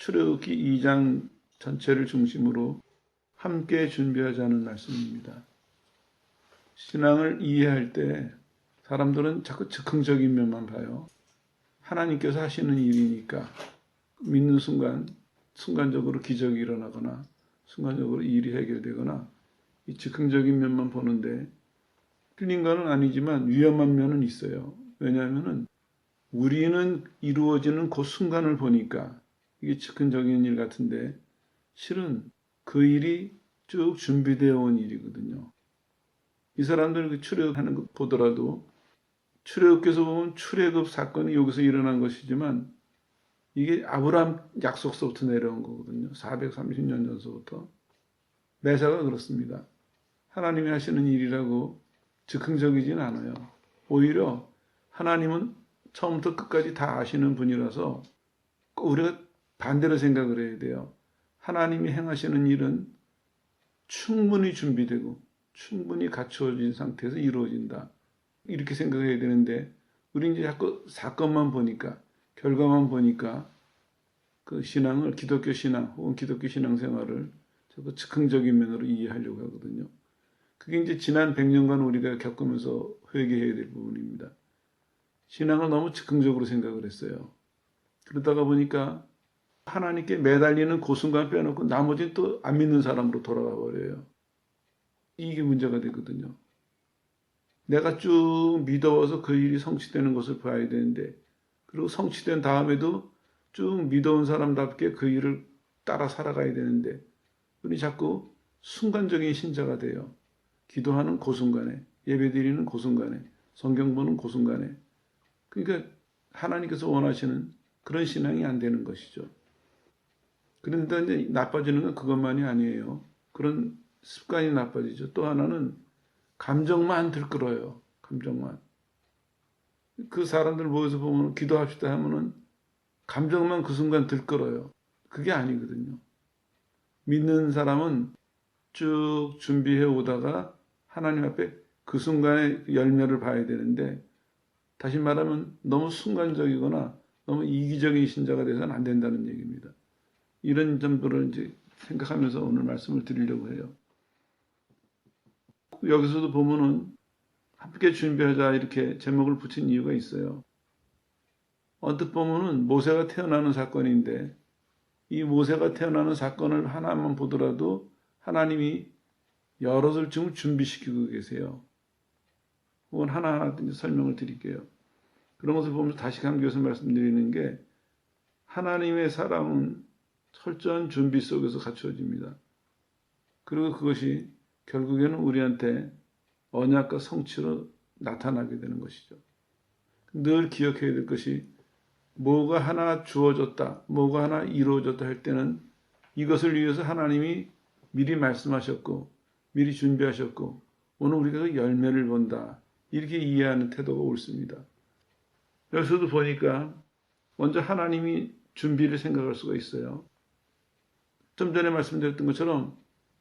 출애굽기 2장 전체를 중심으로 함께 준비하자는 말씀입니다. 신앙을 이해할 때 사람들은 자꾸 즉흥적인 면만 봐요. 하나님께서 하시는 일이니까 믿는 순간 순간적으로 기적이 일어나거나 순간적으로 일이 해결되거나 이 즉흥적인 면만 보는데 틀린 건 아니지만 위험한 면은 있어요. 왜냐하면 우리는 이루어지는 그 순간을 보니까 이게 즉흥적인 일 같은데 실은 그 일이 쭉 준비되어 온 일이거든요. 이 사람들 출애굽하는 것 보더라도 출애굽께서 보면 출애굽 사건이 여기서 일어난 것이지만 이게 아브라함 약속서부터 내려온 거거든요. 430년 전서부터. 매사가 그렇습니다. 하나님이 하시는 일이라고 즉흥적이진 않아요. 오히려 하나님은 처음부터 끝까지 다 아시는 분이라서 우리가 반대로 생각을 해야 돼요. 하나님이 행하시는 일은 충분히 준비되고 충분히 갖추어진 상태에서 이루어진다. 이렇게 생각해야 되는데 우리 이제 자꾸 사건만 보니까 결과만 보니까 그 신앙을 기독교 신앙 혹은 기독교 신앙생활을 자꾸 즉흥적인 면으로 이해하려고 하거든요. 그게 이제 지난 100년간 우리가 겪으면서 회개해야 될 부분입니다. 신앙을 너무 즉흥적으로 생각을 했어요. 그러다가 보니까 하나님께 매달리는 그 순간 빼놓고 나머지는 또 안 믿는 사람으로 돌아가 버려요. 이게 문제가 되거든요. 내가 쭉 믿어와서 그 일이 성취되는 것을 봐야 되는데 그리고 성취된 다음에도 쭉 믿어온 사람답게 그 일을 따라 살아가야 되는데 우리 자꾸 순간적인 신자가 돼요. 기도하는 그 순간에, 예배드리는 그 순간에, 성경 보는 그 순간에. 그러니까 하나님께서 원하시는 그런 신앙이 안 되는 것이죠. 그런데 이제 나빠지는 건 그것만이 아니에요. 그런 습관이 나빠지죠. 또 하나는 감정만 들끓어요. 감정만. 그 사람들 모여서 보면 기도합시다 하면은 감정만 그 순간 들끓어요. 그게 아니거든요. 믿는 사람은 쭉 준비해 오다가 하나님 앞에 그 순간에 열매를 봐야 되는데 다시 말하면 너무 순간적이거나 너무 이기적인 신자가 돼서는 안 된다는 얘기입니다. 이런 점들을 이제 생각하면서 오늘 말씀을 드리려고 해요. 여기서도 보면은 함께 준비하자 이렇게 제목을 붙인 이유가 있어요. 언뜻 보면은 모세가 태어나는 사건인데 이 모세가 태어나는 사건을 하나만 보더라도 하나님이 여럿을 지금 준비시키고 계세요. 그건 하나하나 설명을 드릴게요. 그런 것을 보면서 다시 강조해서 말씀드리는 게 하나님의 사랑은 철저한 준비 속에서 갖추어집니다. 그리고 그것이 결국에는 우리한테 언약과 성취로 나타나게 되는 것이죠. 늘 기억해야 될 것이 뭐가 하나 주어졌다, 뭐가 하나 이루어졌다 할 때는 이것을 위해서 하나님이 미리 말씀하셨고 미리 준비하셨고 오늘 우리가 그 열매를 본다. 이렇게 이해하는 태도가 옳습니다. 여기서도 보니까 먼저 하나님이 준비를 생각할 수가 있어요. 좀 전에 말씀드렸던 것처럼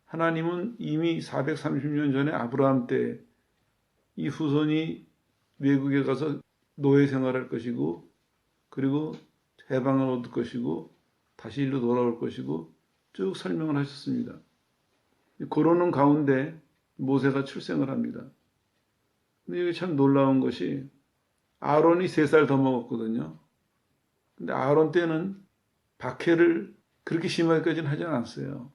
하나님은 이미 430년 전에 아브라함 때 이 후손이 외국에 가서 노예 생활할 것이고 그리고 해방을 얻을 것이고 다시 일로 돌아올 것이고 쭉 설명을 하셨습니다. 그러는 가운데 모세가 출생을 합니다. 근데 이게 참 놀라운 것이 아론이 3살 더 먹었거든요. 근데 아론 때는 박해를 그렇게 심하게까지는 하지 않았어요.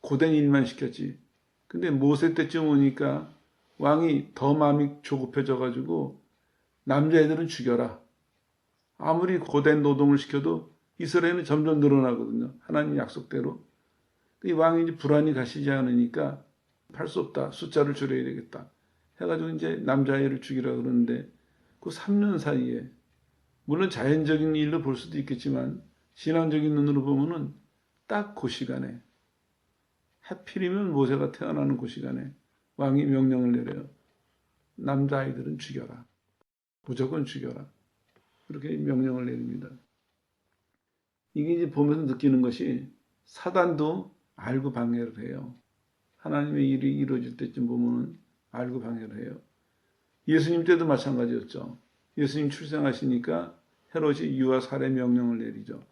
고된 일만 시켰지. 근데 모세 때쯤 오니까 왕이 더 마음이 조급해져가지고 남자애들은 죽여라. 아무리 고된 노동을 시켜도 이스라엘은 점점 늘어나거든요. 하나님 약속대로. 이 왕이 이제 불안이 가시지 않으니까 할 수 없다. 숫자를 줄여야 되겠다. 해가지고 이제 남자애를 죽이라 그러는데 그 3년 사이에 물론 자연적인 일로 볼 수도 있겠지만 신앙적인 눈으로 보면은 딱 그 시간에 하필이면 모세가 태어나는 그 시간에 왕이 명령을 내려요. 남자아이들은 죽여라. 무조건 죽여라. 그렇게 명령을 내립니다. 이게 이제 보면서 느끼는 것이 사단도 알고 방해를 해요. 하나님의 일이 이루어질 때쯤 보면은 알고 방해를 해요. 예수님 때도 마찬가지였죠. 예수님 출생하시니까 헤롯이 유아 살해 명령을 내리죠.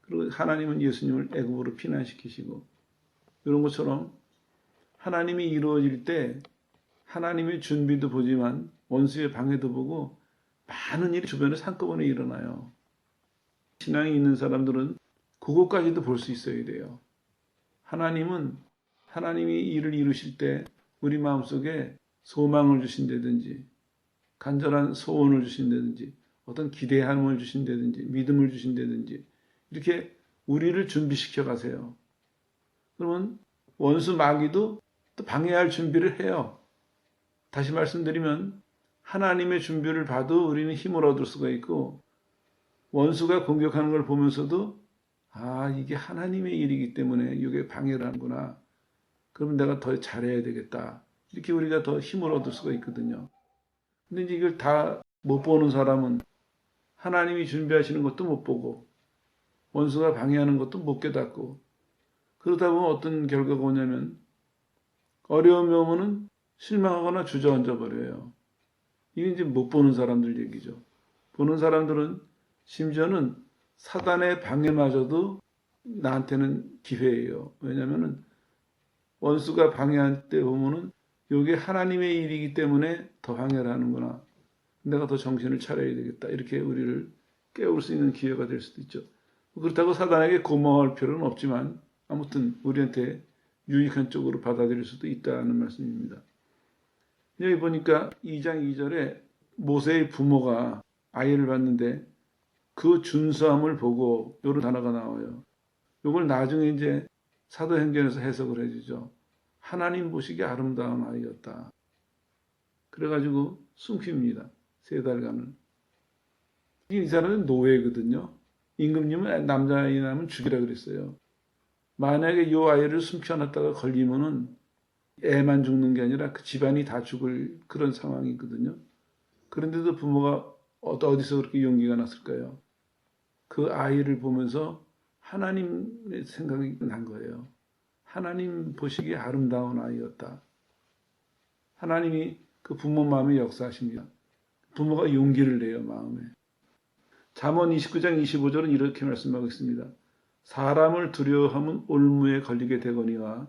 그리고 하나님은 예수님을 애굽으로 피난시키시고 이런 것처럼 하나님이 이루어질 때 하나님의 준비도 보지만 원수의 방해도 보고 많은 일이 주변에 한꺼번에 일어나요. 신앙이 있는 사람들은 그것까지도 볼 수 있어야 돼요. 하나님은 하나님이 일을 이루실 때 우리 마음속에 소망을 주신다든지 간절한 소원을 주신다든지 어떤 기대함을 주신다든지 믿음을 주신다든지 이렇게 우리를 준비시켜 가세요. 그러면 원수 마귀도 또 방해할 준비를 해요. 다시 말씀드리면 하나님의 준비를 봐도 우리는 힘을 얻을 수가 있고 원수가 공격하는 걸 보면서도 아, 이게 하나님의 일이기 때문에 이게 방해를 하는구나. 그러면 내가 더 잘해야 되겠다. 이렇게 우리가 더 힘을 얻을 수가 있거든요. 근데 이제 이걸 다 못 보는 사람은 하나님이 준비하시는 것도 못 보고 원수가 방해하는 것도 못 깨닫고 그러다 보면 어떤 결과가 오냐면 어려움이 오면은 실망하거나 주저앉아 버려요. 이게 이제 못 보는 사람들 얘기죠. 보는 사람들은 심지어는 사단의 방해마저도 나한테는 기회예요. 왜냐하면은 원수가 방해할 때 보면은 이게 하나님의 일이기 때문에 더 방해를 하는구나. 내가 더 정신을 차려야 되겠다. 이렇게 우리를 깨울 수 있는 기회가 될 수도 있죠. 그렇다고 사단에게 고마워할 필요는 없지만 아무튼 우리한테 유익한 쪽으로 받아들일 수도 있다는 말씀입니다. 여기 보니까 2장 2절에 모세의 부모가 아이를 봤는데 그 준수함을 보고 이런 단어가 나와요. 이걸 나중에 이제 사도행전에서 해석을 해주죠. 하나님 보시기에 아름다운 아이였다. 그래가지고 숨깁니다. 3달간을. 이 사람은 노예거든요. 임금님은 남자아이 나면 죽이라 그랬어요. 만약에 이 아이를 숨겨놨다가 걸리면은 애만 죽는 게 아니라 그 집안이 다 죽을 그런 상황이거든요. 그런데도 부모가 어디서 그렇게 용기가 났을까요? 그 아이를 보면서 하나님의 생각이 난 거예요. 하나님 보시기에 아름다운 아이였다. 하나님이 그 부모 마음에 역사하십니다. 부모가 용기를 내요, 마음에. 잠언 29장 25절은 이렇게 말씀하고 있습니다. 사람을 두려워하면 올무에 걸리게 되거니와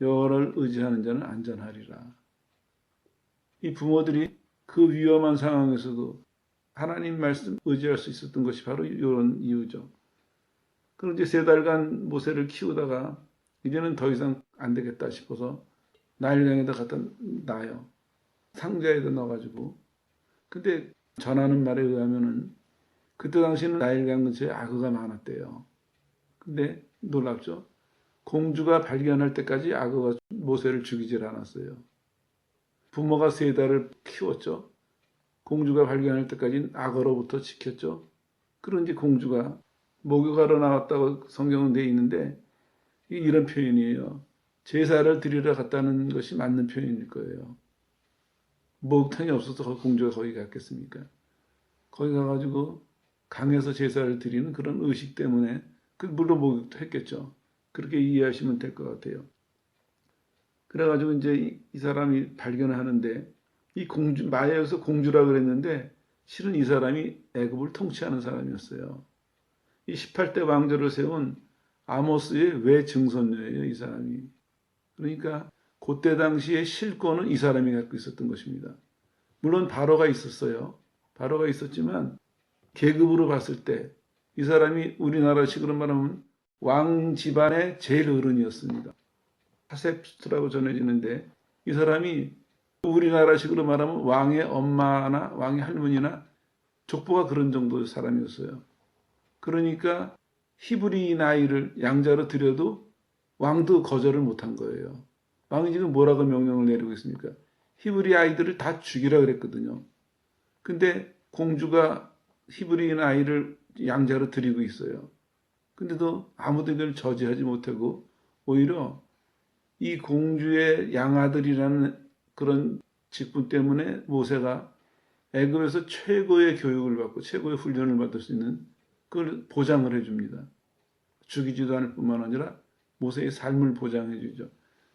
여호와를 의지하는 자는 안전하리라. 이 부모들이 그 위험한 상황에서도 하나님 말씀 의지할 수 있었던 것이 바로 이런 이유죠. 그럼 이제 3달간 모세를 키우다가 이제는 더 이상 안 되겠다 싶어서 나일강에다 갖다 놔요. 상자에다 넣어가지고. 근데 전하는 말에 의하면은 그때 당시에는 나일강 근처에 악어가 많았대요. 근데 놀랍죠? 공주가 발견할 때까지 악어가 모세를 죽이질 않았어요. 부모가 3달을 키웠죠. 공주가 발견할 때까지는 악어로부터 지켰죠. 그런지 공주가 목욕하러 나왔다고 성경은 되어 있는데 이런 표현이에요. 제사를 드리러 갔다는 것이 맞는 표현일 거예요. 목욕탕이 없어서 공주가 거기 갔겠습니까? 거기 가가지고 강에서 제사를 드리는 그런 의식 때문에 물론 목욕도 했겠죠. 그렇게 이해하시면 될 것 같아요. 그래가지고 이제 이 사람이 발견을 하는데 이 공주, 마야에서 공주라 그랬는데 실은 이 사람이 애굽을 통치하는 사람이었어요. 이 18대 왕조를 세운 아모스의 외증손녀예요, 이 사람이. 그러니까 그때 당시에 실권은 이 사람이 갖고 있었던 것입니다. 물론 바로가 있었어요. 바로가 있었지만 계급으로 봤을 때 이 사람이 우리나라식으로 말하면 왕 집안의 제일 어른이었습니다. 하셉스트라고 전해지는데 이 사람이 우리나라식으로 말하면 왕의 엄마나 왕의 할머니나 족보가 그런 정도의 사람이었어요. 그러니까 히브리 나이를 양자로 들여도 왕도 거절을 못한 거예요. 왕이 지금 뭐라고 명령을 내리고 있습니까? 히브리 아이들을 다 죽이라 그랬거든요. 근데 공주가 히브리인 아이를 양자로 드리고 있어요. 근데도 아무도 이걸 저지하지 못하고 오히려 이 공주의 양아들이라는 그런 직분 때문에 모세가 애굽에서 최고의 교육을 받고 최고의 훈련을 받을 수 있는 그걸 보장을 해줍니다. 죽이지도 않을 뿐만 아니라 모세의 삶을 보장해 주죠.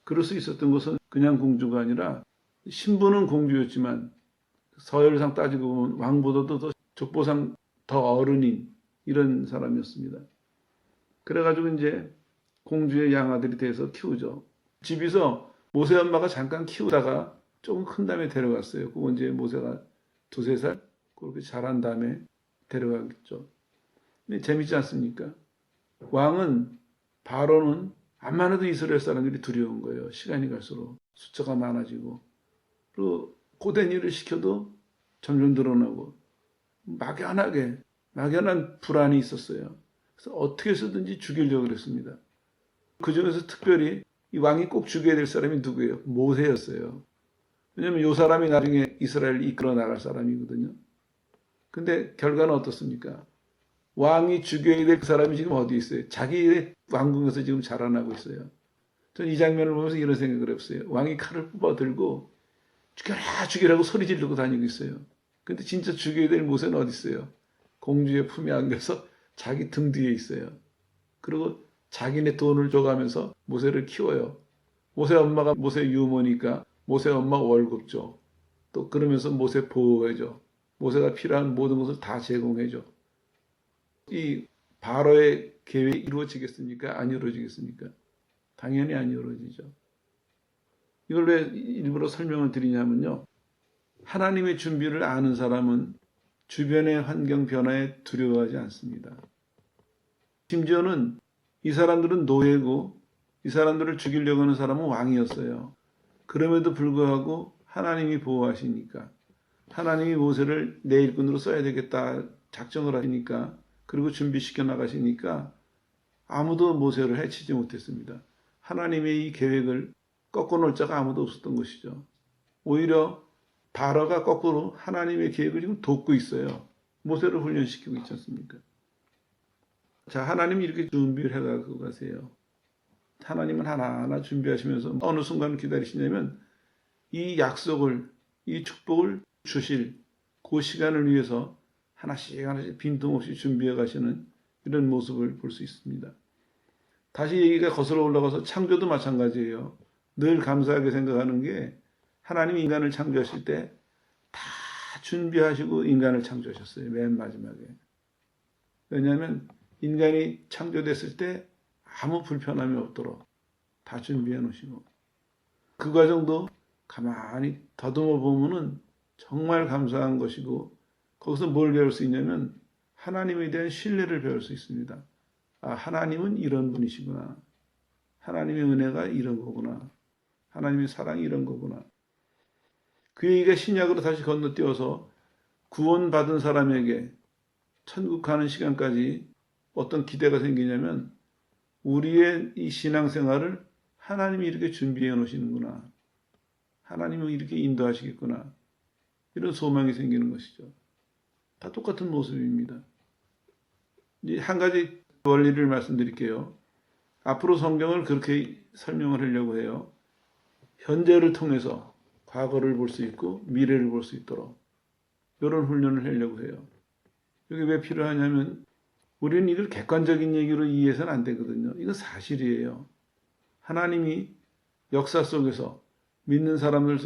그럴 수 있었던 것은 그냥 공주가 아니라 신분은 공주였지만 서열상 따지고 보면 왕보다도 더 족보상 더 어른인 이런 사람이었습니다. 그래가지고 이제 공주의 양아들이 돼서 키우죠. 집에서 모세 엄마가 잠깐 키우다가 조금 큰 다음에 데려갔어요. 그건 이제 모세가 두세 살 그렇게 자란 다음에 데려가겠죠. 근데 재밌지 않습니까? 왕은 바로는 암만 해도 이스라엘 사람들이 두려운 거예요. 시간이 갈수록 숫자가 많아지고 그리고 고된 일을 시켜도 점점 늘어나고 막연한 불안이 있었어요. 그래서 어떻게 해서든지 죽이려고 그랬습니다. 그 중에서 특별히 이 왕이 꼭 죽여야 될 사람이 누구예요? 모세였어요. 왜냐하면 이 사람이 나중에 이스라엘을 이끌어 나갈 사람이거든요. 근데 결과는 어떻습니까? 왕이 죽여야 될 사람이 지금 어디 있어요? 자기의 왕궁에서 지금 자라나고 있어요. 저는 이 장면을 보면서 이런 생각을 했어요. 왕이 칼을 뽑아 들고 죽여라 죽여라고 소리 지르고 다니고 있어요. 근데 진짜 죽여야 될 모세는 어디 있어요? 공주의 품에 안겨서 자기 등 뒤에 있어요. 그리고 자기네 돈을 줘가면서 모세를 키워요. 모세 엄마가 모세 유모니까 모세 엄마 월급 줘. 또 그러면서 모세 보호해줘. 모세가 필요한 모든 것을 다 제공해줘. 이 바로의 계획이 이루어지겠습니까? 안 이루어지겠습니까? 당연히 안 이루어지죠. 이걸 왜 일부러 설명을 드리냐면요. 하나님의 준비를 아는 사람은 주변의 환경 변화에 두려워하지 않습니다. 심지어는 이 사람들은 노예고 이 사람들을 죽이려고 하는 사람은 왕이었어요. 그럼에도 불구하고 하나님이 보호하시니까 하나님이 모세를 내 일꾼으로 써야 되겠다 작정을 하시니까 그리고 준비시켜 나가시니까 아무도 모세를 해치지 못했습니다. 하나님의 이 계획을 꺾어놓을 자가 아무도 없었던 것이죠. 오히려 바로가 거꾸로 하나님의 계획을 지금 돕고 있어요. 모세를 훈련시키고 있지 않습니까? 자, 하나님이 이렇게 준비를 해가고 가세요. 하나님은 하나하나 준비하시면서 어느 순간 기다리시냐면 이 약속을, 이 축복을 주실 그 시간을 위해서 하나씩 빈틈없이 준비해 가시는 이런 모습을 볼 수 있습니다. 다시 얘기가 거슬러 올라가서 창조도 마찬가지예요. 늘 감사하게 생각하는 게 하나님이 인간을 창조하실 때 다 준비하시고 인간을 창조하셨어요. 맨 마지막에. 왜냐하면 인간이 창조됐을 때 아무 불편함이 없도록 다 준비해 놓으시고 그 과정도 가만히 더듬어 보면은 정말 감사한 것이고 거기서 뭘 배울 수 있냐면 하나님에 대한 신뢰를 배울 수 있습니다. 아, 하나님은 이런 분이시구나. 하나님의 은혜가 이런 거구나. 하나님의 사랑이 이런 거구나. 그 얘기가 신약으로 다시 건너뛰어서 구원받은 사람에게 천국 가는 시간까지 어떤 기대가 생기냐면 우리의 이 신앙생활을 하나님이 이렇게 준비해 놓으시는구나. 하나님이 이렇게 인도하시겠구나. 이런 소망이 생기는 것이죠. 다 똑같은 모습입니다. 이제 한 가지 원리를 말씀드릴게요. 앞으로 성경을 그렇게 설명을 하려고 해요. 현재를 통해서 과거를 볼 수 있고 미래를 볼 수 있도록 이런 훈련을 하려고 해요. 이게 왜 필요하냐면 우리는 이걸 객관적인 얘기로 이해해서는 안 되거든요. 이건 사실이에요. 하나님이 역사 속에서 믿는 사람들,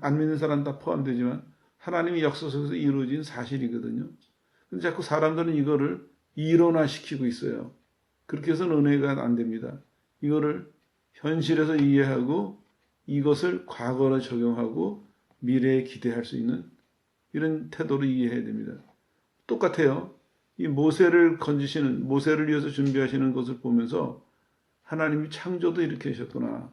안 믿는 사람 다 포함되지만 하나님이 역사 속에서 이루어진 사실이거든요. 근데 자꾸 사람들은 이거를 이론화시키고 있어요. 그렇게 해서는 은혜가 안 됩니다. 이거를 현실에서 이해하고 이것을 과거로 적용하고 미래에 기대할 수 있는 이런 태도로 이해해야 됩니다. 똑같아요. 이 모세를 건지시는, 모세를 위해서 준비하시는 것을 보면서 하나님이 창조도 이렇게 하셨구나.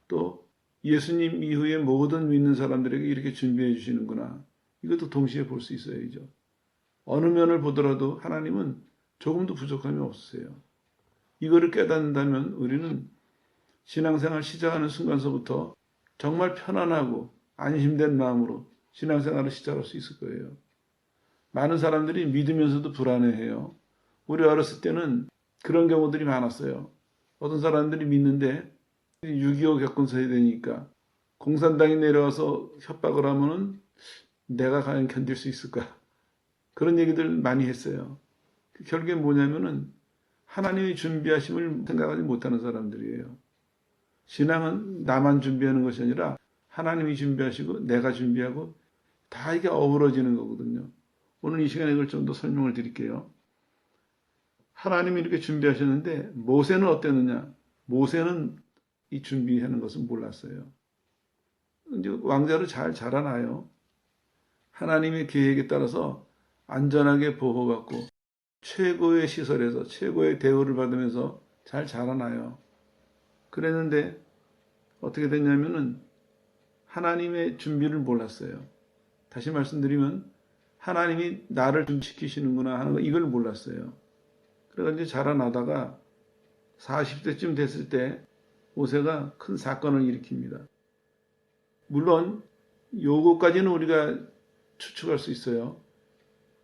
또 예수님 이후에 모든 믿는 사람들에게 이렇게 준비해 주시는구나. 이것도 동시에 볼 수 있어야죠. 어느 면을 보더라도 하나님은 조금도 부족함이 없으세요. 이거를 깨닫는다면 우리는 신앙생활 시작하는 순간서부터 정말 편안하고 안심된 마음으로 신앙생활을 시작할 수 있을 거예요. 많은 사람들이 믿으면서도 불안해해요. 우리 어렸을 때는 그런 경우들이 많았어요. 어떤 사람들이 믿는데 6.25 겪은 세대니까 공산당이 내려와서 협박을 하면은 내가 과연 견딜 수 있을까? 그런 얘기들 많이 했어요. 결국에 뭐냐면은 하나님의 준비하심을 생각하지 못하는 사람들이에요. 신앙은 나만 준비하는 것이 아니라 하나님이 준비하시고 내가 준비하고 다 이게 어우러지는 거거든요. 오늘 이 시간에 이걸 좀 더 설명을 드릴게요. 하나님이 이렇게 준비하셨는데 모세는 어땠느냐? 모세는 이 준비하는 것을 몰랐어요. 이제 왕자로 잘 자라나요. 하나님의 계획에 따라서 안전하게 보호받고 최고의 시설에서 최고의 대우를 받으면서 잘 자라나요. 그랬는데 어떻게 됐냐면은 하나님의 준비를 몰랐어요. 다시 말씀드리면 하나님이 나를 준비시키시는구나 하는 거 이걸 몰랐어요. 그래서 이제 자라나다가 40대쯤 됐을 때 모세가 큰 사건을 일으킵니다. 물론 요거까지는 우리가 추측할 수 있어요.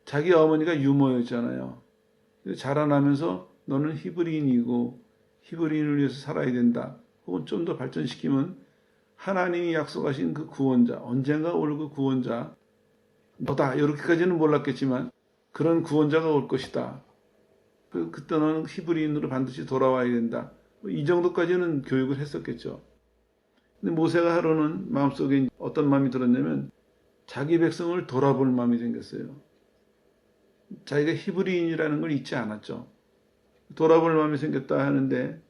자기 어머니가 유모였잖아요. 자라나면서 너는 히브리인이고 히브리인을 위해서 살아야 된다. 혹은 좀 더 발전시키면 하나님이 약속하신 그 구원자, 언젠가 올 그 구원자, 너다. 이렇게까지는 몰랐겠지만 그런 구원자가 올 것이다. 그때 너는 히브리인으로 반드시 돌아와야 된다. 이 정도까지는 교육을 했었겠죠. 근데 모세가 하루는 마음속에 어떤 마음이 들었냐면 자기 백성을 돌아볼 마음이 생겼어요. 자기가 히브리인이라는 걸 잊지 않았죠. 돌아볼 마음이 생겼다 하는데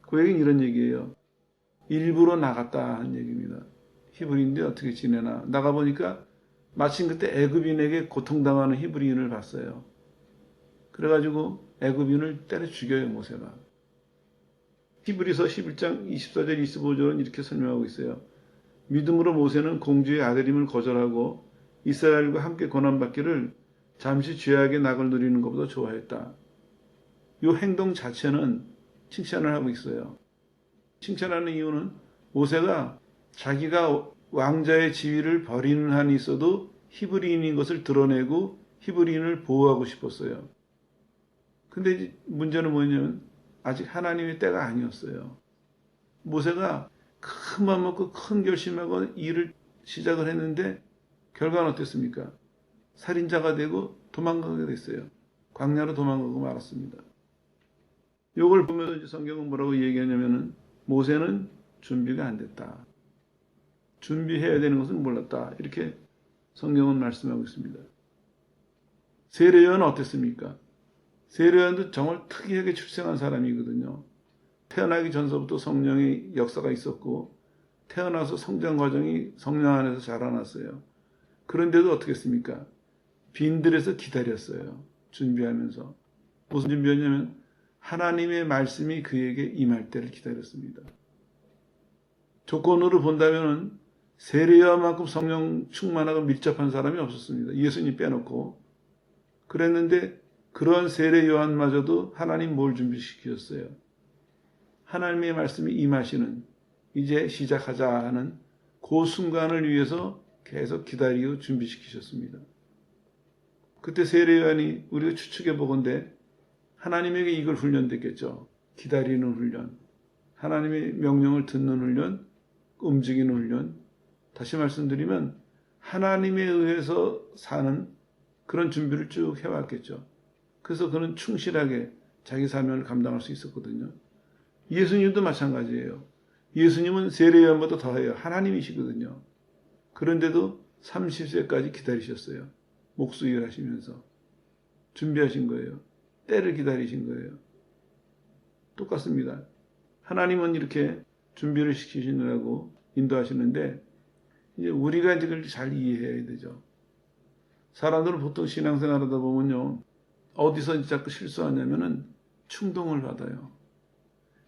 그 얘기는 이런 얘기예요. 일부러 나갔다 하는 얘기입니다. 히브리인인데 어떻게 지내나. 나가보니까 마침 그때 애굽인에게 고통당하는 히브리인을 봤어요. 그래가지고 애굽인을 때려 죽여요, 모세가. 히브리서 11장 24절 25절은 이렇게 설명하고 있어요. 믿음으로 모세는 공주의 아들임을 거절하고 이스라엘과 함께 고난받기를 잠시 죄악의 낙을 누리는 것보다 좋아했다. 이 행동 자체는 칭찬을 하고 있어요. 칭찬하는 이유는 모세가 자기가 왕자의 지위를 버리는 한이 있어도 히브리인인 것을 드러내고 히브리인을 보호하고 싶었어요. 근데 문제는 뭐냐면 아직 하나님의 때가 아니었어요. 모세가 큰 마음 먹고 큰 결심하고 일을 시작을 했는데 결과는 어땠습니까? 살인자가 되고 도망가게 됐어요. 광야로 도망가고 말았습니다. 이걸 보면서 성경은 뭐라고 얘기하냐면은 모세는 준비가 안 됐다. 준비해야 되는 것은 몰랐다. 이렇게 성경은 말씀하고 있습니다. 세례요한은 어땠습니까? 세례요한도 정말 특이하게 출생한 사람이거든요. 태어나기 전서부터 성령의 역사가 있었고 태어나서 성장 과정이 성령 안에서 자라났어요. 그런데도 어떻게 했습니까? 빈들에서 기다렸어요. 준비하면서. 무슨 준비였냐면 하나님의 말씀이 그에게 임할 때를 기다렸습니다. 조건으로 본다면 세례요한만큼 성령 충만하고 밀접한 사람이 없었습니다. 예수님 빼놓고. 그랬는데 그런 세례요한마저도 하나님 뭘 준비시키셨어요? 하나님의 말씀이 임하시는 이제 시작하자 하는 그 순간을 위해서 계속 기다리고 준비시키셨습니다. 그때 세례요한이 우리가 추측해 보건대 하나님에게 이걸 훈련됐겠죠. 기다리는 훈련, 하나님의 명령을 듣는 훈련, 움직이는 훈련. 다시 말씀드리면 하나님에 의해서 사는 그런 준비를 쭉 해왔겠죠. 그래서 그는 충실하게 자기 사명을 감당할 수 있었거든요. 예수님도 마찬가지예요. 예수님은 세례요한보다 더해요. 하나님이시거든요. 그런데도 30세까지 기다리셨어요. 목수일 하시면서. 준비하신 거예요. 때를 기다리신 거예요. 똑같습니다. 하나님은 이렇게 준비를 시키시느라고 인도하시는데 이제 우리가 이걸 잘 이해해야 되죠. 사람들은 보통 신앙생활 하다 보면요. 어디서 자꾸 실수하냐면은 충동을 받아요.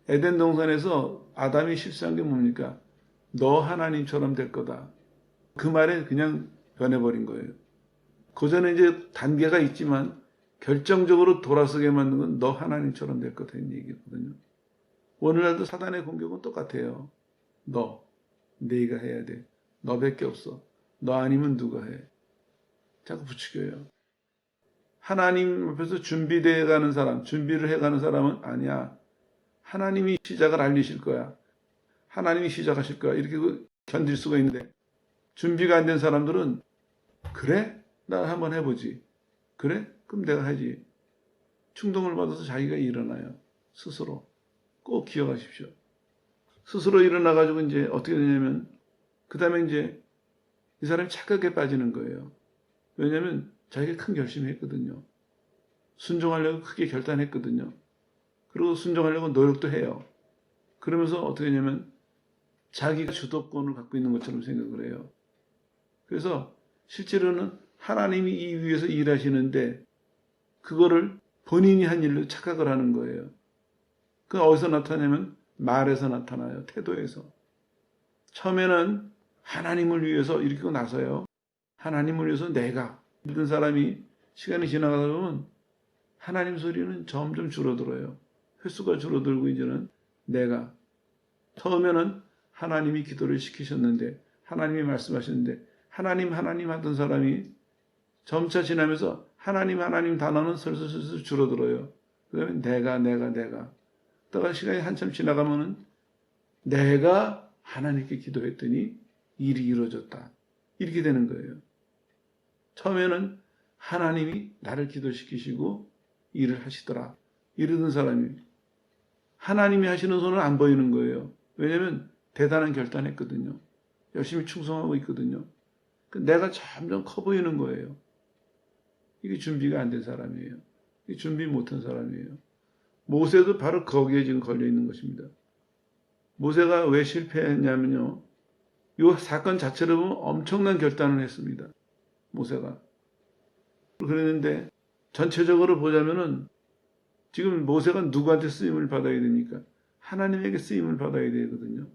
에덴 동산에서 아담이 실수한 게 뭡니까? 너 하나님처럼 될 거다. 그 말에 그냥 변해버린 거예요. 그 전에 이제 단계가 있지만 결정적으로 돌아서게 만든 건 너 하나님처럼 될 거다 는 얘기거든요. 오늘날도 사단의 공격은 똑같아요. 네가 해야 돼. 너밖에 없어. 너 아니면 누가 해. 자꾸 부추겨요. 하나님 앞에서 준비되어 가는 사람, 준비를 해가는 사람은 아니야. 하나님이 시작을 알리실 거야. 하나님이 시작하실 거야. 이렇게 견딜 수가 있는데 준비가 안 된 사람들은 그래? 나 한번 해보지. 그래? 그럼 내가 하지. 충동을 받아서 자기가 일어나요. 스스로. 꼭 기억하십시오. 스스로 일어나가지고 이제 어떻게 되냐면 그 다음에 이제 이 사람이 착각에 빠지는 거예요. 왜냐하면 자기가 큰 결심을 했거든요. 순종하려고 크게 결단했거든요. 그리고 순종하려고 노력도 해요. 그러면서 어떻게 하냐면 자기가 주도권을 갖고 있는 것처럼 생각을 해요. 그래서 실제로는 하나님이 이 위에서 일하시는데 그거를 본인이 한 일로 착각을 하는 거예요. 그 어디서 나타나냐면 말에서 나타나요. 태도에서. 처음에는 하나님을 위해서 일으키고 나서요. 하나님을 위해서 내가 믿은 사람이 시간이 지나가다 보면 하나님 소리는 점점 줄어들어요. 횟수가 줄어들고 이제는 내가. 처음에는 하나님이 기도를 시키셨는데 하나님이 말씀하셨는데 하나님 하던 사람이 점차 지나면서 하나님 단어는 슬슬 줄어들어요. 그 다음에 내가. 그러다가 시간이 한참 지나가면은 내가 하나님께 기도했더니 일이 이루어졌다. 이렇게 되는 거예요. 처음에는 하나님이 나를 기도시키시고 일을 하시더라. 이러던 사람이 하나님이 하시는 손은 안 보이는 거예요. 왜냐하면 대단한 결단했거든요. 열심히 충성하고 있거든요. 내가 점점 커 보이는 거예요. 이게 준비가 안 된 사람이에요. 이게 준비 못한 사람이에요. 모세도 바로 거기에 지금 걸려 있는 것입니다. 모세가 왜 실패했냐면요. 이 사건 자체로 보면 엄청난 결단을 했습니다. 모세가. 그랬는데 전체적으로 보자면은 지금 모세가 누구한테 쓰임을 받아야 됩니까? 하나님에게 쓰임을 받아야 되거든요.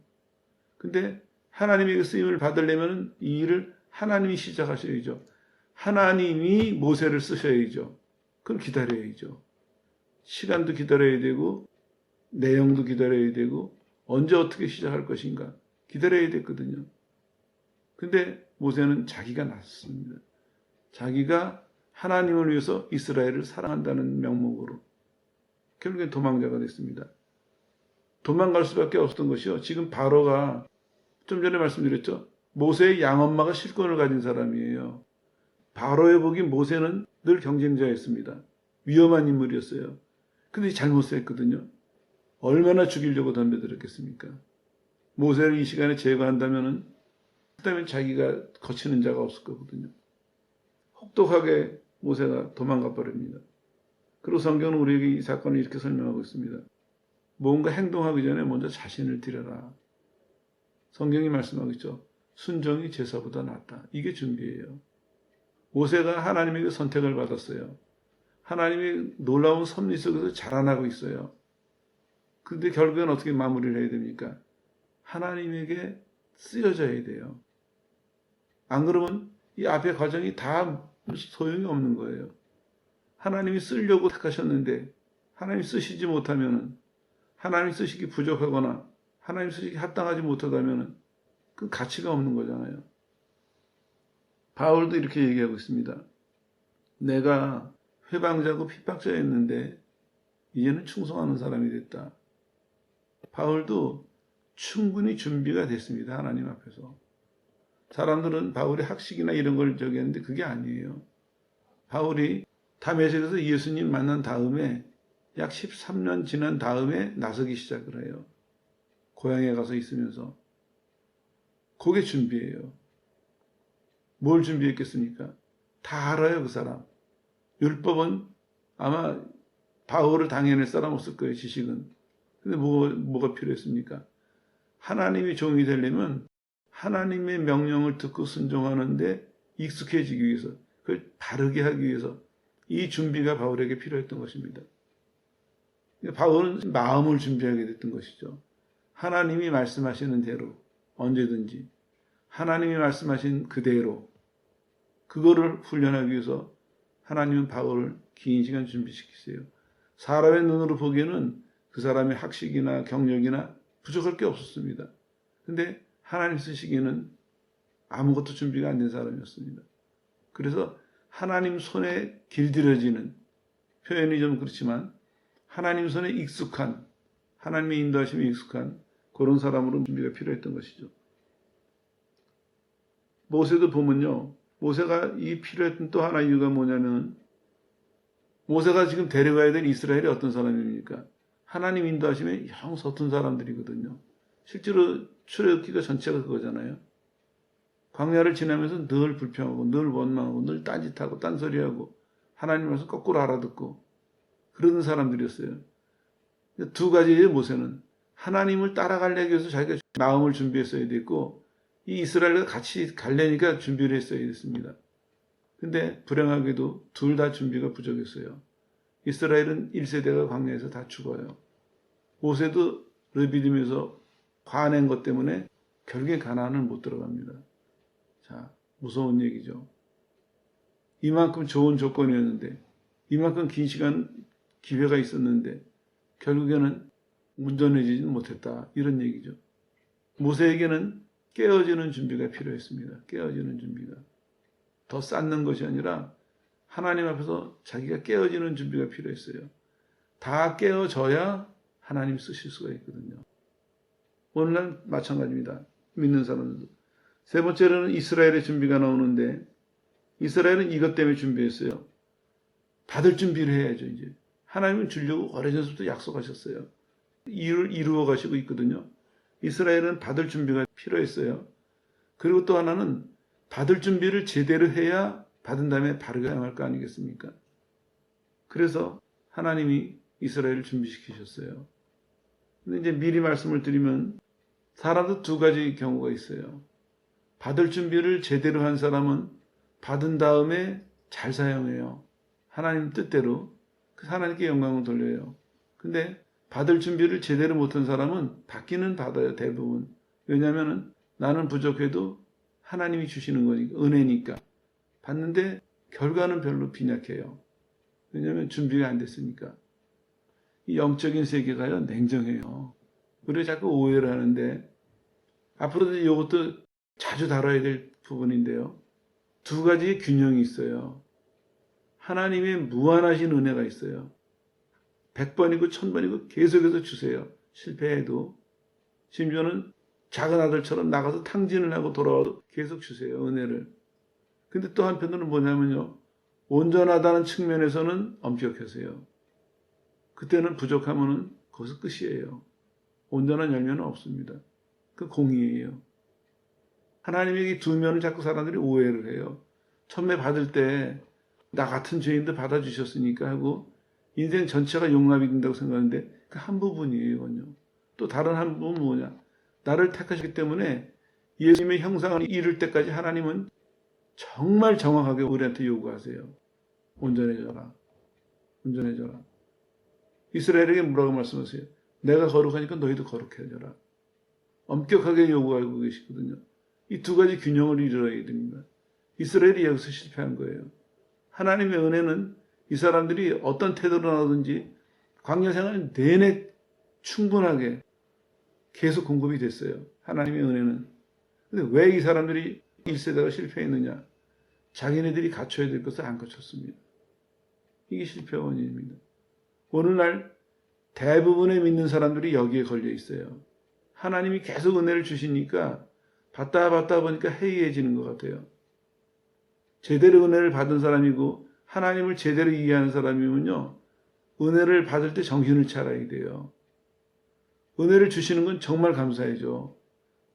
근데 하나님에게 쓰임을 받으려면 이 일을 하나님이 시작하셔야죠. 하나님이 모세를 쓰셔야죠. 그럼 기다려야죠. 시간도 기다려야 되고 내용도 기다려야 되고 언제 어떻게 시작할 것인가 기다려야 됐거든요. 근데 모세는 자기가 나섰습니다. 자기가 하나님을 위해서 이스라엘을 사랑한다는 명목으로 결국엔 도망자가 됐습니다. 도망갈 수밖에 없었던 것이요. 지금 바로가 좀 전에 말씀드렸죠. 모세의 양엄마가 실권을 가진 사람이에요. 바로의 복이 모세는 늘 경쟁자였습니다. 위험한 인물이었어요. 근데 잘못했거든요. 얼마나 죽이려고 덤벼들었겠습니까? 모세를 이 시간에 제거한다면은 그다음에 자기가 거치는 자가 없을 거거든요. 혹독하게 모세가 도망가 버립니다. 그리고 성경은 우리에게 이 사건을 이렇게 설명하고 있습니다. 뭔가 행동하기 전에 먼저 자신을 드려라. 성경이 말씀하고 있죠. 순종이 제사보다 낫다. 이게 준비예요. 모세가 하나님에게 선택을 받았어요. 하나님이 놀라운 섭리 속에서 자라나고 있어요. 근데 결국엔 어떻게 마무리를 해야 됩니까? 하나님에게 쓰여져야 돼요. 안 그러면 이 앞의 과정이 다 소용이 없는 거예요. 하나님이 쓰려고 택하셨는데 하나님 쓰시지 못하면은 하나님 쓰시기 부족하거나 하나님 쓰시기 합당하지 못하다면은 그 가치가 없는 거잖아요. 바울도 이렇게 얘기하고 있습니다. 내가 회방자고 핍박자였는데 이제는 충성하는 사람이 됐다. 바울도 충분히 준비가 됐습니다. 하나님 앞에서. 사람들은 바울의 학식이나 이런 걸 저기 했는데 그게 아니에요. 바울이 다메섹에서 예수님 만난 다음에 약 13년 지난 다음에 나서기 시작을 해요. 고향에 가서 있으면서. 그게 준비예요. 뭘 준비했겠습니까? 다 알아요, 그 사람. 율법은 아마 바울을 당해낼 사람 없을 거예요, 지식은. 근데 뭐가 필요했습니까? 하나님이 종이 되려면 하나님의 명령을 듣고 순종하는데 익숙해지기 위해서, 그걸 바르게 하기 위해서 이 준비가 바울에게 필요했던 것입니다. 바울은 마음을 준비하게 됐던 것이죠. 하나님이 말씀하시는 대로 언제든지 하나님이 말씀하신 그대로 그거를 훈련하기 위해서 하나님은 바울을 긴 시간 준비시키세요. 사람의 눈으로 보기에는 그 사람의 학식이나 경력이나 부족할 게 없었습니다. 근데 하나님 쓰시기에는 아무것도 준비가 안 된 사람이었습니다. 그래서 하나님 손에 길들여지는, 표현이 좀 그렇지만 하나님 손에 익숙한, 하나님의 인도하심에 익숙한 그런 사람으로 준비가 필요했던 것이죠. 모세도 보면요. 모세가 이 필요했던 또 하나 이유가 뭐냐면 모세가 지금 데려가야 될 이스라엘이 어떤 사람입니까? 하나님 인도하심에 영 서툰 사람들이거든요. 실제로 출애굽기가 전체가 그거잖아요. 광야를 지나면서 늘 불평하고 늘 원망하고 늘 딴짓하고 딴소리하고 하나님 말씀 거꾸로 알아듣고 그러는 사람들이었어요. 두 가지예요, 모세는. 하나님을 따라가려기 위해서 자기가 마음을 준비했어야 됐고, 이 이스라엘과 같이 가려니까 준비를 했어야 됐습니다. 근데 불행하게도 둘 다 준비가 부족했어요. 이스라엘은 1세대가 광야에서 다 죽어요. 모세도 르비딤에서 화낸 것 때문에 결국에 가나안을 못 들어갑니다. 자, 무서운 얘기죠. 이만큼 좋은 조건이었는데, 이만큼 긴 시간 기회가 있었는데 결국에는 온전해지지는 못했다. 이런 얘기죠. 모세에게는 깨어지는 준비가 필요했습니다. 깨어지는 준비가. 더 쌓는 것이 아니라 하나님 앞에서 자기가 깨어지는 준비가 필요했어요. 다 깨어져야 하나님 쓰실 수가 있거든요. 오늘날 마찬가지입니다. 믿는 사람들도. 세 번째로는 이스라엘의 준비가 나오는데 이스라엘은 이것 때문에 준비했어요. 받을 준비를 해야죠, 이제. 하나님은 주려고 오래전부터 약속하셨어요. 이를 이루어 가시고 있거든요. 이스라엘은 받을 준비가 필요했어요. 그리고 또 하나는 받을 준비를 제대로 해야 받은 다음에 바르게 행할 거 아니겠습니까? 그래서 하나님이 이스라엘을 준비시키셨어요. 근데 이제 미리 말씀을 드리면 사람도 두 가지 경우가 있어요. 받을 준비를 제대로 한 사람은 받은 다음에 잘 사용해요. 하나님 뜻대로 하나님께 영광을 돌려요. 근데 받을 준비를 제대로 못한 사람은 받기는 받아요, 대부분. 왜냐하면 나는 부족해도 하나님이 주시는 거니까, 은혜니까. 받는데 결과는 별로 빈약해요. 왜냐하면 준비가 안 됐으니까. 이 영적인 세계가요, 냉정해요. 우리가 자꾸 오해를 하는데 앞으로도 이것도 자주 다뤄야 될 부분인데요. 두 가지의 균형이 있어요. 하나님의 무한하신 은혜가 있어요. 100번이고 1000번이고 계속해서 주세요. 실패해도. 심지어는 작은 아들처럼 나가서 탕진을 하고 돌아와도 계속 주세요. 은혜를. 근데 또 한편으로는 뭐냐면요. 온전하다는 측면에서는 엄격하세요. 그때는 부족하면은 거기서 끝이에요. 온전한 열매는 없습니다. 그 공의예요. 하나님에게 두 면을 자꾸 사람들이 오해를 해요. 처음에 받을 때 나 같은 죄인도 받아주셨으니까 하고 인생 전체가 용납이 된다고 생각하는데 그 한 부분이에요. 이건요. 또 다른 한 부분은 뭐냐. 나를 택하셨기 때문에 예수님의 형상을 이룰 때까지 하나님은 정말 정확하게 우리한테 요구하세요. 온전해져라. 온전해져라. 이스라엘에게 뭐라고 말씀하세요? 내가 거룩하니까 너희도 거룩해져라. 엄격하게 요구하고 계시거든요. 이 두 가지 균형을 이루어야 됩니다. 이스라엘이 여기서 실패한 거예요. 하나님의 은혜는 이 사람들이 어떤 태도로 나오든지 광야 생활 내내 충분하게 계속 공급이 됐어요. 하나님의 은혜는. 근데 왜 이 사람들이 1세대가 실패했느냐? 자기네들이 갖춰야 될 것을 안 갖췄습니다. 이게 실패 원인입니다. 오늘날 대부분의 믿는 사람들이 여기에 걸려 있어요. 하나님이 계속 은혜를 주시니까 받다 보니까 해이해지는 것 같아요. 제대로 은혜를 받은 사람이고 하나님을 제대로 이해하는 사람이면요. 은혜를 받을 때 정신을 차려야 돼요. 은혜를 주시는 건 정말 감사해죠.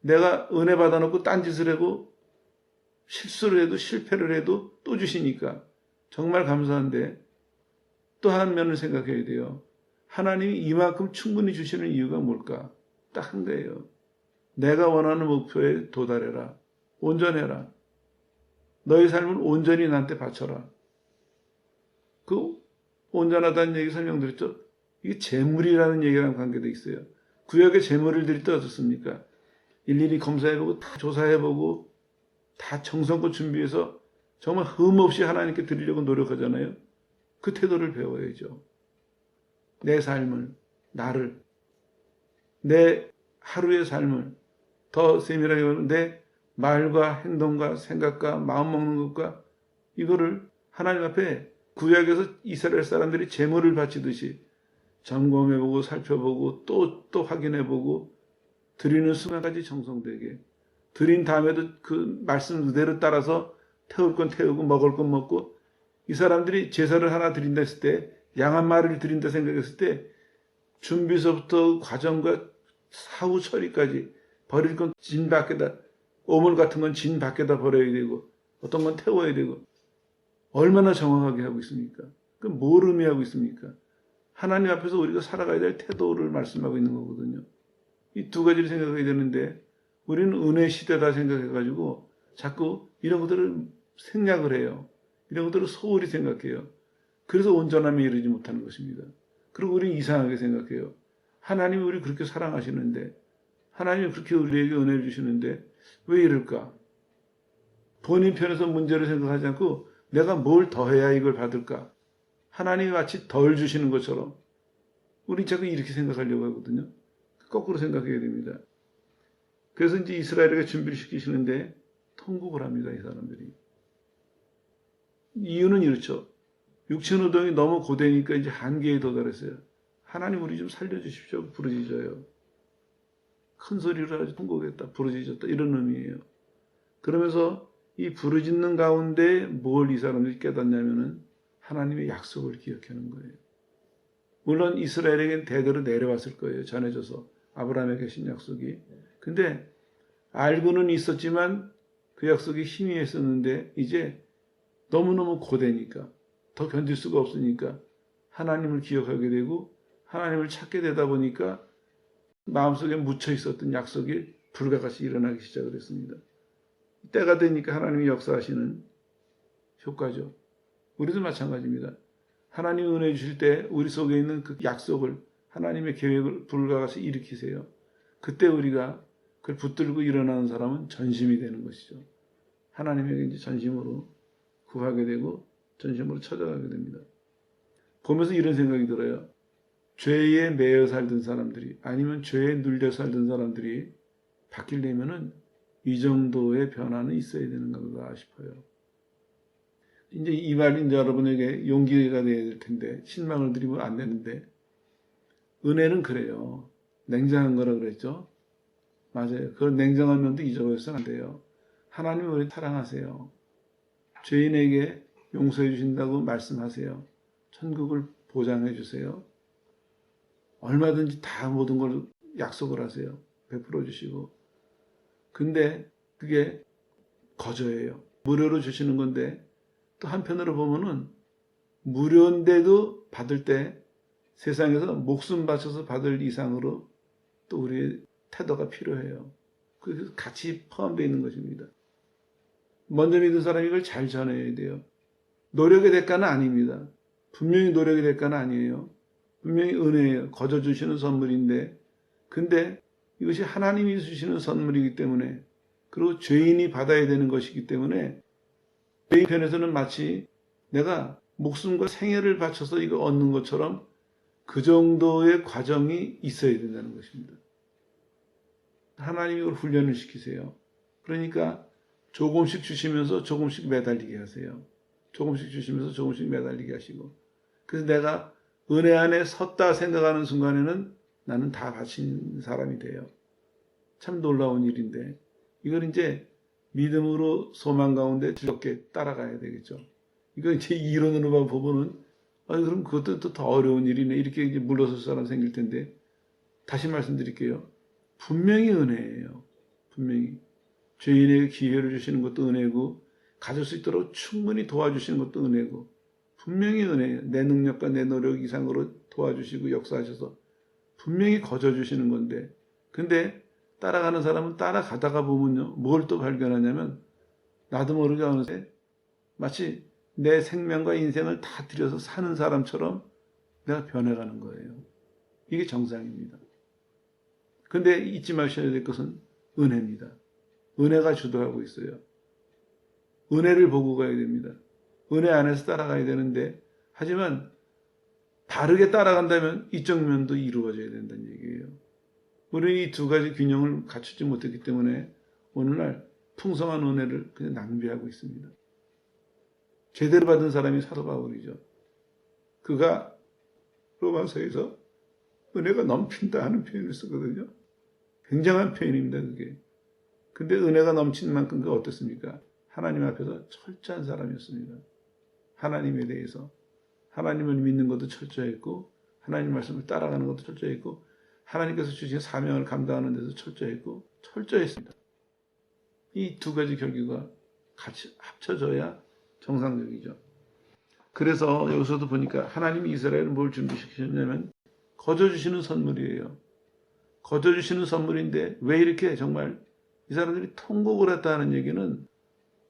내가 은혜 받아놓고 딴짓을 하고 실수를 해도 실패를 해도 또 주시니까 정말 감사한데 또 한 면을 생각해야 돼요. 하나님이 이만큼 충분히 주시는 이유가 뭘까? 딱 한 거예요. 내가 원하는 목표에 도달해라. 온전해라. 너의 삶을 온전히 나한테 바쳐라. 그 온전하다는 얘기 설명드렸죠. 이게 재물이라는 얘기랑 관계도 있어요. 구약에 재물을 드릴 때 어떻습니까? 일일이 검사해보고 다 조사해보고 다 정성껏 준비해서 정말 흠없이 하나님께 드리려고 노력하잖아요. 그 태도를 배워야죠. 내 삶을, 나를, 내 하루의 삶을 더 세밀하게 보면 내 말과 행동과 생각과 마음 먹는 것과 이거를 하나님 앞에 구약에서 이스라엘 사람들이 제물을 바치듯이 점검해보고 살펴보고 또 확인해보고 드리는 순간까지 정성되게 드린 다음에도 그 말씀 그대로 따라서 태울 건 태우고 먹을 건 먹고 이 사람들이 제사를 하나 드린다 했을 때 양 한 마리를 드린다 생각했을 때 준비서부터 과정과 사후 처리까지 버릴 건 진 밖에다 오물 같은 건 진 밖에다 버려야 되고 어떤 건 태워야 되고 얼마나 정확하게 하고 있습니까? 그 뭘 의미하고 있습니까? 하나님 앞에서 우리가 살아가야 될 태도를 말씀하고 있는 거거든요. 이 두 가지를 생각해야 되는데 우리는 은혜 시대다 생각해가지고 자꾸 이런 것들을 생략을 해요. 이런 것들을 소홀히 생각해요. 그래서 온전함에 이르지 못하는 것입니다. 그리고 우리는 이상하게 생각해요. 하나님이 우리를 그렇게 사랑하시는데, 하나님이 그렇게 우리에게 은혜를 주시는데 왜 이럴까? 본인 편에서 문제를 생각하지 않고 내가 뭘 더해야 이걸 받을까? 하나님이 마치 덜 주시는 것처럼 우리 자꾸 이렇게 생각하려고 하거든요. 거꾸로 생각해야 됩니다. 그래서 이제 이스라엘에게 준비를 시키시는데 통곡을 합니다. 이 사람들이. 이유는 이렇죠. 육체노동이 너무 고되니까 이제 한계에 도달했어요. 하나님 우리 좀 살려주십시오. 부르짖어요. 큰 소리로 아주 통곡했다. 부르짖었다. 이런 의미예요. 그러면서 이 부르짖는 가운데 뭘 이 사람들이 깨닫냐면은 하나님의 약속을 기억하는 거예요. 물론 이스라엘에게는 대대로 내려왔을 거예요. 전해져서 아브라함에게 신 약속이. 근데 알고는 있었지만 그 약속이 희미했었는데 이제 너무너무 고되니까 더 견딜 수가 없으니까 하나님을 기억하게 되고 하나님을 찾게 되다 보니까 마음속에 묻혀 있었던 약속이 불같이 일어나기 시작을 했습니다. 때가 되니까 하나님이 역사하시는 효과죠. 우리도 마찬가지입니다. 하나님이 은혜 주실 때 우리 속에 있는 그 약속을 하나님의 계획을 불같이 일으키세요. 그때 우리가 그걸 붙들고 일어나는 사람은 전심이 되는 것이죠. 하나님에게 이제 전심으로 구하게 되고 전심으로 찾아가게 됩니다. 보면서 이런 생각이 들어요. 죄에 매여 살던 사람들이 아니면 죄에 눌려 살던 사람들이 바뀌려면은 이 정도의 변화는 있어야 되는 건가 싶어요. 이제 이 말이 이제 여러분에게 용기가 돼야 될 텐데 신망을 드리면 안 되는데 은혜는 그래요. 냉정한 거라 그랬죠. 맞아요. 그걸 냉정한 면도 잊어버려서는 안 돼요. 하나님이 우리 사랑하세요. 죄인에게 용서해 주신다고 말씀하세요. 천국을 보장해 주세요. 얼마든지 다 모든 걸 약속을 하세요. 베풀어 주시고. 근데 그게 거저예요. 무료로 주시는 건데 또 한편으로 보면은 무료인데도 받을 때 세상에서 목숨 바쳐서 받을 이상으로 또 우리의 태도가 필요해요. 그래서 같이 포함되어 있는 것입니다. 먼저 믿은 사람이 이걸 잘 전해야 돼요. 노력의 대가는 아닙니다. 분명히 노력의 대가는 아니에요. 분명히 은혜예요. 거저 주시는 선물인데 근데 이것이 하나님이 주시는 선물이기 때문에 그리고 죄인이 받아야 되는 것이기 때문에 죄인 편에서는 마치 내가 목숨과 생애를 바쳐서 이거 얻는 것처럼 그 정도의 과정이 있어야 된다는 것입니다. 하나님이 이걸 훈련을 시키세요. 그러니까 조금씩 주시면서 조금씩 매달리게 하세요. 조금씩 주시면서 조금씩 매달리게 하시고 그래서 내가 은혜 안에 섰다 생각하는 순간에는 나는 다 바친 사람이 돼요. 참 놀라운 일인데 이걸 이제 믿음으로 소망 가운데 즐겁게 따라가야 되겠죠. 이거 이제 이론으로만 보면은 그럼 그것도 더 어려운 일이네 이렇게 이제 물러설 사람 생길 텐데 다시 말씀드릴게요. 분명히 은혜예요. 분명히 죄인에게 기회를 주시는 것도 은혜고 가질 수 있도록 충분히 도와주시는 것도 은혜고 분명히 은혜예요. 내 능력과 내 노력 이상으로 도와주시고 역사하셔서 분명히 거저주시는 건데 근데 따라가는 사람은 따라가다가 보면요 뭘 또 발견하냐면 나도 모르게 어느새 마치 내 생명과 인생을 다 들여서 사는 사람처럼 내가 변해가는 거예요. 이게 정상입니다. 근데 잊지 마셔야 될 것은 은혜입니다. 은혜가 주도하고 있어요. 은혜를 보고 가야 됩니다. 은혜 안에서 따라가야 되는데 하지만 바르게 따라간다면 이쪽 면도 이루어져야 된다는 얘기예요. 우리는 이 두 가지 균형을 갖추지 못했기 때문에 오늘날 풍성한 은혜를 그냥 낭비하고 있습니다. 제대로 받은 사람이 사도 바울이죠. 그가 로마서에서 은혜가 넘친다 하는 표현을 쓰거든요. 굉장한 표현입니다, 그게. 근데 은혜가 넘친 만큼 그가 어떻습니까? 하나님 앞에서 철저한 사람이었습니다. 하나님에 대해서. 하나님을 믿는 것도 철저했고 하나님 말씀을 따라가는 것도 철저했고 하나님께서 주신 사명을 감당하는 데서 철저했고 철저했습니다. 이 두 가지 결규가 같이 합쳐져야 정상적이죠. 그래서 여기서도 보니까 하나님이 이스라엘을 뭘 준비시키셨냐면 거저주시는 선물이에요. 거저주시는 선물인데 왜 이렇게 정말 이 사람들이 통곡을 했다는 얘기는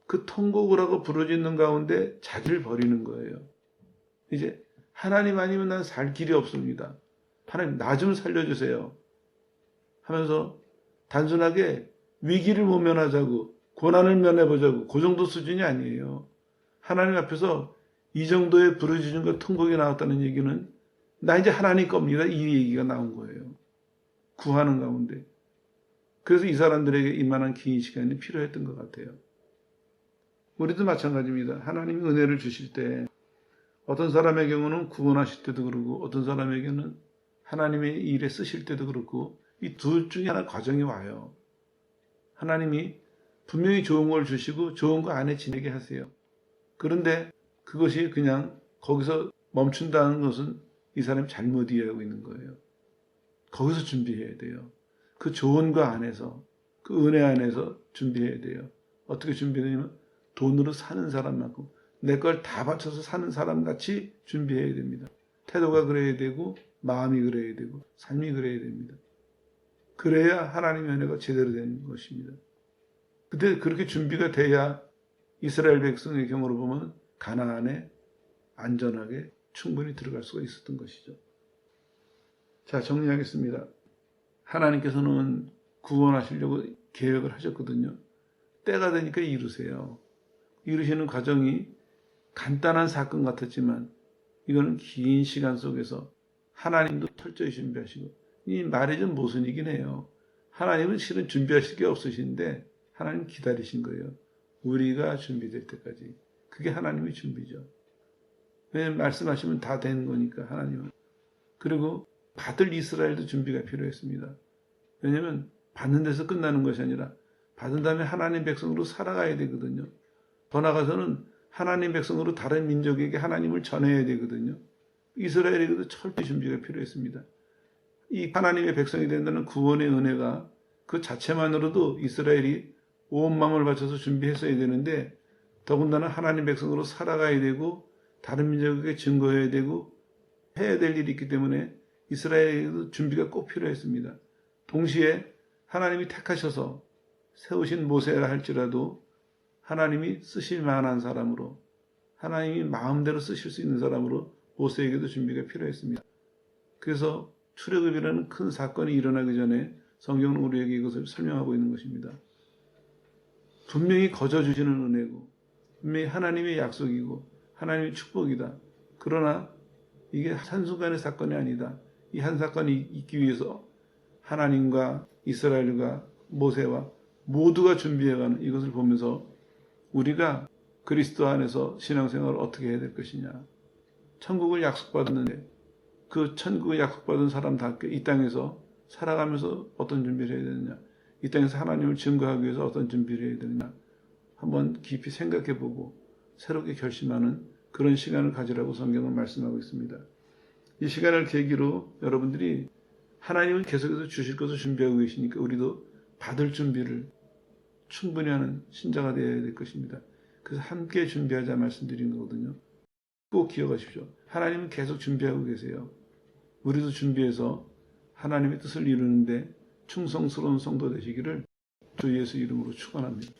그 통곡을 하고 부르짖는 가운데 자기를 버리는 거예요. 이제 하나님 아니면 난 살 길이 없습니다. 하나님 나 좀 살려주세요 하면서 단순하게 위기를 모면하자고 고난을 면해보자고 그 정도 수준이 아니에요. 하나님 앞에서 이 정도의 부르짖음과 통곡이 나왔다는 얘기는 나 이제 하나님 겁니다. 이 얘기가 나온 거예요. 구하는 가운데. 그래서 이 사람들에게 이만한 긴 시간이 필요했던 것 같아요. 우리도 마찬가지입니다. 하나님이 은혜를 주실 때 어떤 사람의 경우는 구원하실 때도 그렇고 어떤 사람에게는 하나님의 일에 쓰실 때도 그렇고 이 둘 중에 하나 과정이 와요. 하나님이 분명히 좋은 걸 주시고 좋은 거 안에 지내게 하세요. 그런데 그것이 그냥 거기서 멈춘다는 것은 이 사람이 잘못 이해하고 있는 거예요. 거기서 준비해야 돼요. 그 좋은 거 안에서 그 은혜 안에서 준비해야 돼요. 어떻게 준비되냐면 돈으로 사는 사람만큼 내 걸 다 바쳐서 사는 사람같이 준비해야 됩니다. 태도가 그래야 되고 마음이 그래야 되고 삶이 그래야 됩니다. 그래야 하나님의 은혜가 제대로 되는 것입니다. 근데 그렇게 준비가 돼야 이스라엘 백성의 경우로 보면 가나안에 안전하게 충분히 들어갈 수가 있었던 것이죠. 자, 정리하겠습니다. 하나님께서는 구원하시려고 계획을 하셨거든요. 때가 되니까 이루세요. 이루시는 과정이 간단한 사건 같았지만 이거는 긴 시간 속에서 하나님도 철저히 준비하시고 이 말이 좀 모순이긴 해요. 하나님은 실은 준비하실 게 없으신데 하나님 기다리신 거예요. 우리가 준비될 때까지. 그게 하나님의 준비죠. 왜냐하면 말씀하시면 다 되는 거니까 하나님은. 그리고 받을 이스라엘도 준비가 필요했습니다. 왜냐하면 받는 데서 끝나는 것이 아니라 받은 다음에 하나님 백성으로 살아가야 되거든요. 더 나아가서는 하나님 백성으로 다른 민족에게 하나님을 전해야 되거든요. 이스라엘에게도 철저히 준비가 필요했습니다. 이 하나님의 백성이 된다는 구원의 은혜가 그 자체만으로도 이스라엘이 온 마음을 바쳐서 준비했어야 되는데 더군다나 하나님 백성으로 살아가야 되고 다른 민족에게 증거해야 되고 해야 될 일이 있기 때문에 이스라엘에도 준비가 꼭 필요했습니다. 동시에 하나님이 택하셔서 세우신 모세라 할지라도 하나님이 쓰실 만한 사람으로 하나님이 마음대로 쓰실 수 있는 사람으로 모세에게도 준비가 필요했습니다. 그래서 출애굽이라는 큰 사건이 일어나기 전에 성경은 우리에게 이것을 설명하고 있는 것입니다. 분명히 거저주시는 은혜고 분명히 하나님의 약속이고 하나님의 축복이다. 그러나 이게 한순간의 사건이 아니다. 이 한 사건이 있기 위해서 하나님과 이스라엘과 모세와 모두가 준비해가는 이것을 보면서 우리가 그리스도 안에서 신앙생활을 어떻게 해야 될 것이냐. 천국을 약속받았는데 그 천국을 약속받은 사람답게 이 땅에서 살아가면서 어떤 준비를 해야 되느냐. 이 땅에서 하나님을 증거하기 위해서 어떤 준비를 해야 되느냐. 한번 깊이 생각해보고 새롭게 결심하는 그런 시간을 가지라고 성경은 말씀하고 있습니다. 이 시간을 계기로 여러분들이 하나님은 계속해서 주실 것을 준비하고 계시니까 우리도 받을 준비를 충분히 하는 신자가 되어야 될 것입니다. 그래서 함께 준비하자 말씀드린 거거든요. 꼭 기억하십시오. 하나님은 계속 준비하고 계세요. 우리도 준비해서 하나님의 뜻을 이루는데 충성스러운 성도 되시기를 주 예수 이름으로 축원합니다.